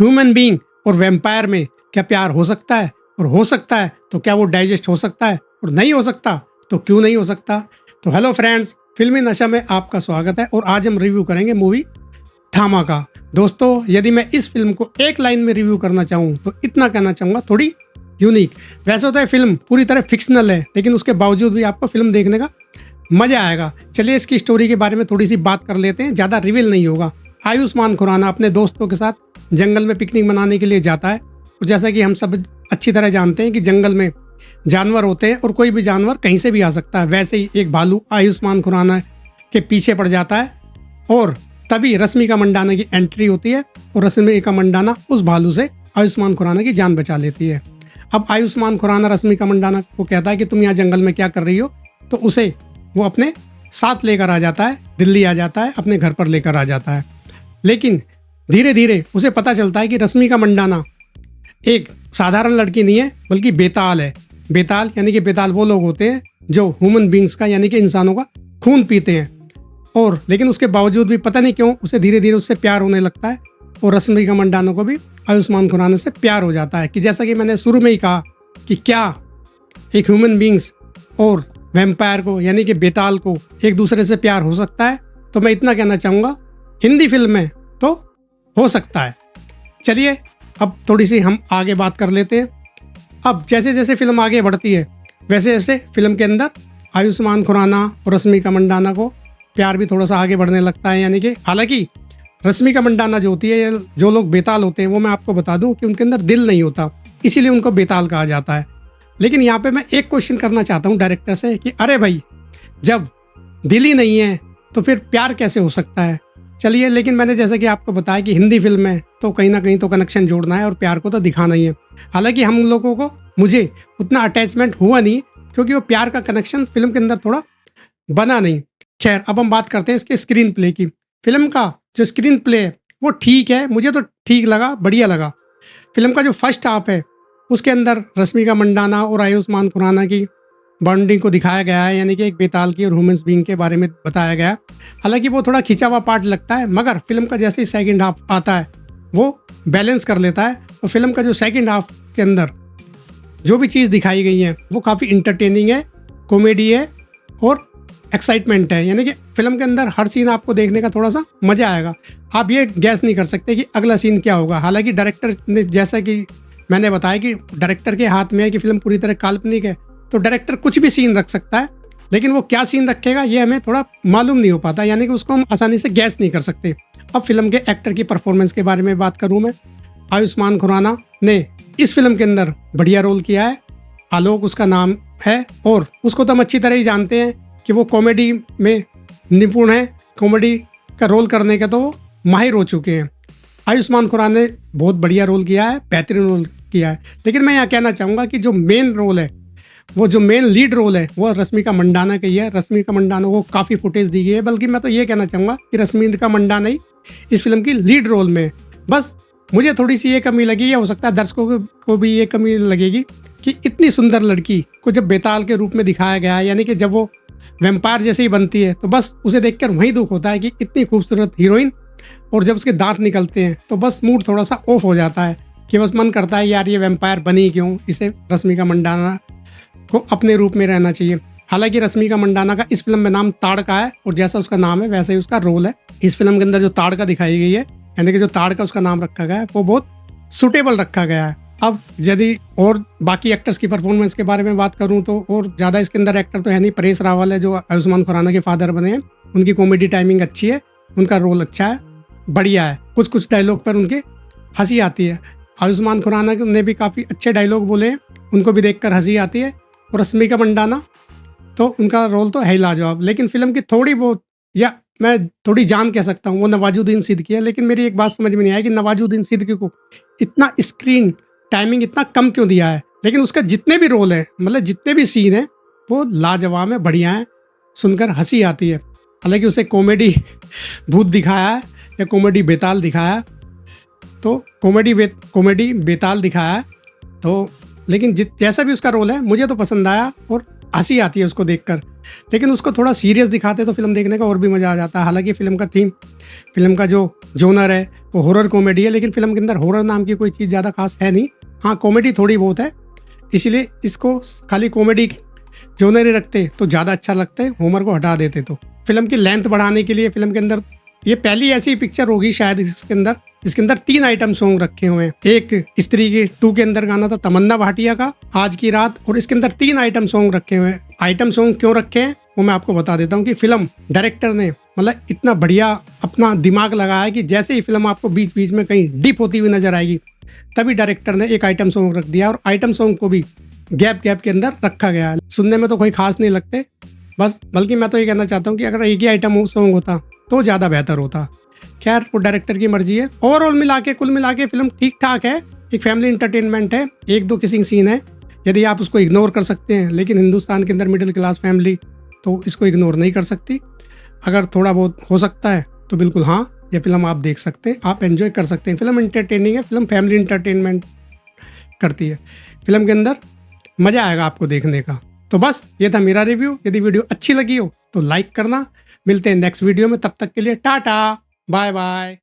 Human being और vampire में क्या प्यार हो सकता है, और हो सकता है तो क्या वो डाइजेस्ट हो सकता है, और नहीं हो सकता तो क्यों नहीं हो सकता। तो हेलो फ्रेंड्स, फिल्मी नशा में आपका स्वागत है और आज हम रिव्यू करेंगे मूवी धामाका। दोस्तों, यदि मैं इस फिल्म को एक लाइन में रिव्यू करना चाहूँ तो इतना कहना चाहूँगा, थोड़ी यूनिक। वैसे तो ये फिल्म पूरी तरह फिक्शनल है, लेकिन उसके बावजूद भी आपको फिल्म देखने का मजा आएगा। चलिए इसकी स्टोरी के बारे में थोड़ी सी बात कर लेते हैं, ज़्यादा रिवील नहीं होगा। आयुष्मान खुराना अपने दोस्तों के साथ जंगल में पिकनिक मनाने के लिए जाता है, और जैसा कि हम सब अच्छी तरह जानते हैं कि जंगल में जानवर होते हैं और कोई भी जानवर कहीं से भी आ सकता है। वैसे ही एक भालू आयुष्मान खुराना के पीछे पड़ जाता है, और तभी रश्मिका मंडाना की एंट्री होती है और रश्मिका मंडाना उस भालू से आयुष्मान खुराना की जान बचा लेती है। अब आयुष्मान खुराना रश्मिका मंडाना को कहता है कि तुम यहाँ जंगल में क्या कर रही हो, तो उसे वो अपने साथ लेकर आ जाता है, दिल्ली आ जाता है, अपने घर पर लेकर आ जाता है। लेकिन धीरे धीरे उसे पता चलता है कि रश्मिका मंडाना एक साधारण लड़की नहीं है, बल्कि बेताल है। बेताल यानी कि बेताल वो लोग होते हैं जो ह्यूमन बींग्स का यानी कि इंसानों का खून पीते हैं। और लेकिन उसके बावजूद भी पता नहीं क्यों उसे धीरे धीरे उससे प्यार होने लगता है, और रश्मिका मंडाना को भी आयुष्मान खुराना से प्यार हो जाता है। कि जैसा कि मैंने शुरू में ही कहा कि क्या एक ह्यूमन बींग्स और वैम्पायर को यानी कि बेताल को एक दूसरे से प्यार हो सकता है, तो मैं इतना कहना चाहूँगा, हिंदी फिल्म में तो हो सकता है। चलिए अब थोड़ी सी हम आगे बात कर लेते हैं। अब जैसे जैसे फिल्म आगे बढ़ती है, वैसे वैसे फिल्म के अंदर आयुष्मान खुराना और रश्मिका मंडाना को प्यार भी थोड़ा सा आगे बढ़ने लगता है। यानी कि हालांकि रश्मिका मंडाना जो होती है, जो लोग बेताल होते हैं, वो मैं आपको बता दूं कि उनके अंदर दिल नहीं होता, इसीलिए उनको बेताल कहा जाता है। लेकिन यहाँ पे मैं एक क्वेश्चन करना चाहता हूँ डायरेक्टर से कि अरे भाई, जब दिल ही नहीं है तो फिर प्यार कैसे हो सकता है। चलिए, लेकिन मैंने जैसा कि आपको बताया कि हिंदी फिल्म है तो कहीं ना कहीं तो कनेक्शन जोड़ना है और प्यार को तो दिखाना ही है। हालांकि हम लोगों को मुझे उतना अटैचमेंट हुआ नहीं, क्योंकि वो प्यार का कनेक्शन फिल्म के अंदर थोड़ा बना नहीं। खैर, अब हम बात करते हैं इसके स्क्रीन प्ले की। फिल्म का जो स्क्रीन प्ले है वो ठीक है, मुझे तो ठीक लगा, बढ़िया लगा। फिल्म का जो फर्स्ट हाफ है उसके अंदर रश्मिका मंडाना और आयुष्मान खुराना की बॉन्डिंग को दिखाया गया है, यानी कि एक बेताल की और ह्यूमंस बीइंग के बारे में बताया गया है। हालांकि वो थोड़ा खिंचा हुआ पार्ट लगता है, मगर फिल्म का जैसे ही सेकंड हाफ आता है वो बैलेंस कर लेता है। और फिल्म का जो सेकंड हाफ के अंदर जो भी चीज़ दिखाई गई है वो काफ़ी इंटरटेनिंग है, कॉमेडी है और एक्साइटमेंट है। यानी कि फिल्म के अंदर हर सीन आपको देखने का थोड़ा सा मज़ा आएगा। आप ये गैस नहीं कर सकते कि अगला सीन क्या होगा। हालांकि डायरेक्टर ने, जैसा कि मैंने बताया कि डायरेक्टर के हाथ में है कि फिल्म पूरी तरह काल्पनिक है, तो डायरेक्टर कुछ भी सीन रख सकता है, लेकिन वो क्या सीन रखेगा ये हमें थोड़ा मालूम नहीं हो पाता, यानी कि उसको हम आसानी से गैस नहीं कर सकते। अब फिल्म के एक्टर की परफॉर्मेंस के बारे में बात करूँ मैं, आयुष्मान खुराना ने इस फिल्म के अंदर बढ़िया रोल किया है। आलोक उसका नाम है, और उसको तो हम अच्छी तरह ही जानते हैं कि वो कॉमेडी में निपुण है। कॉमेडी का रोल करने का तो वो माहिर हो चुके हैं। आयुष्मान खुराना ने बहुत बढ़िया रोल किया है, बेहतरीन रोल किया है। लेकिन मैं यहाँ कहना चाहूँगा कि जो मेन रोल है, वो जो मेन लीड रोल है वो रश्मिका मंडाना का ही है। रश्मिका मंडाना को काफ़ी फुटेज दी गई है, बल्कि मैं तो ये कहना चाहूँगा कि रश्मिका मंडाना ही इस फिल्म की लीड रोल में। बस मुझे थोड़ी सी ये कमी लगी, या हो सकता है दर्शकों को भी ये कमी लगेगी कि इतनी सुंदर लड़की को जब बेताल के रूप में दिखाया गया है, यानी कि जब वो वैम्पायर जैसे ही बनती है तो बस उसे देखकर वही दुख होता है कि इतनी खूबसूरत हीरोइन, और जब उसके दांत निकलते हैं तो बस मूड थोड़ा सा ऑफ हो जाता है कि बस मन करता है यार ये वैम्पायर बनी क्यों, इसे रश्मिका मंडाना को अपने रूप में रहना चाहिए। हालांकि रश्मिका मंडाना का इस फिल्म में नाम ताड़का है, और जैसा उसका नाम है वैसे ही उसका रोल है। इस फिल्म के अंदर जो ताड़का दिखाई गई है, यानी कि जो ताड़का उसका नाम रखा गया है, वो बहुत सुटेबल रखा गया है। अब यदि और बाकी एक्टर्स की परफॉर्मेंस के बारे में बात करूं तो और ज़्यादा इसके अंदर एक्टर तो है नहीं। परेश रावल है जो आयुष्मान खुराना के फादर बने हैं, उनकी कॉमेडी टाइमिंग अच्छी है, उनका रोल अच्छा है, बढ़िया है। कुछ कुछ डायलॉग पर उनके हंसी आती है। आयुष्मान खुराना ने भी काफ़ी अच्छे डायलॉग बोले हैं, उनको भी देखकर हंसी आती है। और रश्मिका मंडाना तो उनका रोल तो है ही लाजवाब। लेकिन फिल्म की थोड़ी बहुत, या मैं थोड़ी जान कह सकता हूँ, वो नवाजुद्दीन सिद्दीकी है। लेकिन मेरी एक बात समझ में नहीं आई कि नवाजुद्दीन सिद्दीकी को इतना स्क्रीन टाइमिंग इतना कम क्यों दिया है। लेकिन उसका जितने भी रोल है, मतलब जितने भी सीन है, वो लाजवाब है, बढ़िया है, सुनकर हंसी आती है। हालांकि उसे कॉमेडी भूत दिखाया है या कॉमेडी बेताल दिखाया है, तो कॉमेडी बेताल दिखाया है, तो लेकिन जैसा भी उसका रोल है मुझे तो पसंद आया। और हंसी आती है उसको देखकर, लेकिन उसको थोड़ा सीरियस दिखाते तो फिल्म देखने का और भी मज़ा आ जाता है। हालांकि फिल्म का थीम, फिल्म का जो जोनर है वो हॉरर कॉमेडी है, लेकिन फिल्म के अंदर हॉरर नाम की कोई चीज़ ज़्यादा खास है नहीं। हाँ, कॉमेडी थोड़ी बहुत है, इसीलिए इसको खाली कॉमेडी जोनर ही रखते तो ज़्यादा अच्छा लगता है, होमर को हटा देते तो। फिल्म की लेंथ बढ़ाने के लिए फिल्म के अंदर ये पहली ऐसी पिक्चर होगी शायद इसके अंदर 3 आइटम सॉन्ग रखे हुए हैं। एक स्त्री की 2 के अंदर गाना था तमन्ना भाटिया का आज की रात, और इसके अंदर 3 आइटम सॉन्ग रखे हुए हैं। आइटम सॉन्ग क्यों रखे हैं वो मैं आपको बता देता हूँ कि फिल्म डायरेक्टर ने मतलब इतना बढ़िया अपना दिमाग लगाया है कि जैसे ही फिल्म आपको बीच बीच में कहीं डिप होती हुई नजर आएगी, तभी डायरेक्टर ने एक आइटम सॉन्ग रख दिया, और आइटम सॉन्ग को भी गैप गैप के अंदर रखा गया है। सुनने में तो कोई खास नहीं लगते, बस बल्कि मैं तो ये कहना चाहता हूँ कि अगर एक ही आइटम सॉन्ग होता तो ज़्यादा बेहतर होता। खैर, वो डायरेक्टर की मर्जी है। ओवरऑल मिला के, कुल मिला के फिल्म ठीक ठाक है, एक फैमिली इंटरटेनमेंट है। 1-2 किसिंग सीन है, यदि आप उसको इग्नोर कर सकते हैं, लेकिन हिंदुस्तान के अंदर मिडिल क्लास फैमिली तो इसको इग्नोर नहीं कर सकती। अगर थोड़ा बहुत हो सकता है तो बिल्कुल हाँ, ये फिल्म आप देख सकते हैं, आप एंजॉय कर सकते हैं। फिल्म इंटरटेनिंग है, फिल्म फैमिली इंटरटेनमेंट करती है। फिल्म के अंदर मज़ा आएगा आपको देखने का। तो बस ये था मेरा रिव्यू। यदि वीडियो अच्छी लगी हो तो लाइक करना। मिलते हैं नेक्स्ट वीडियो में, तब तक के लिए टाटा बाय बाय।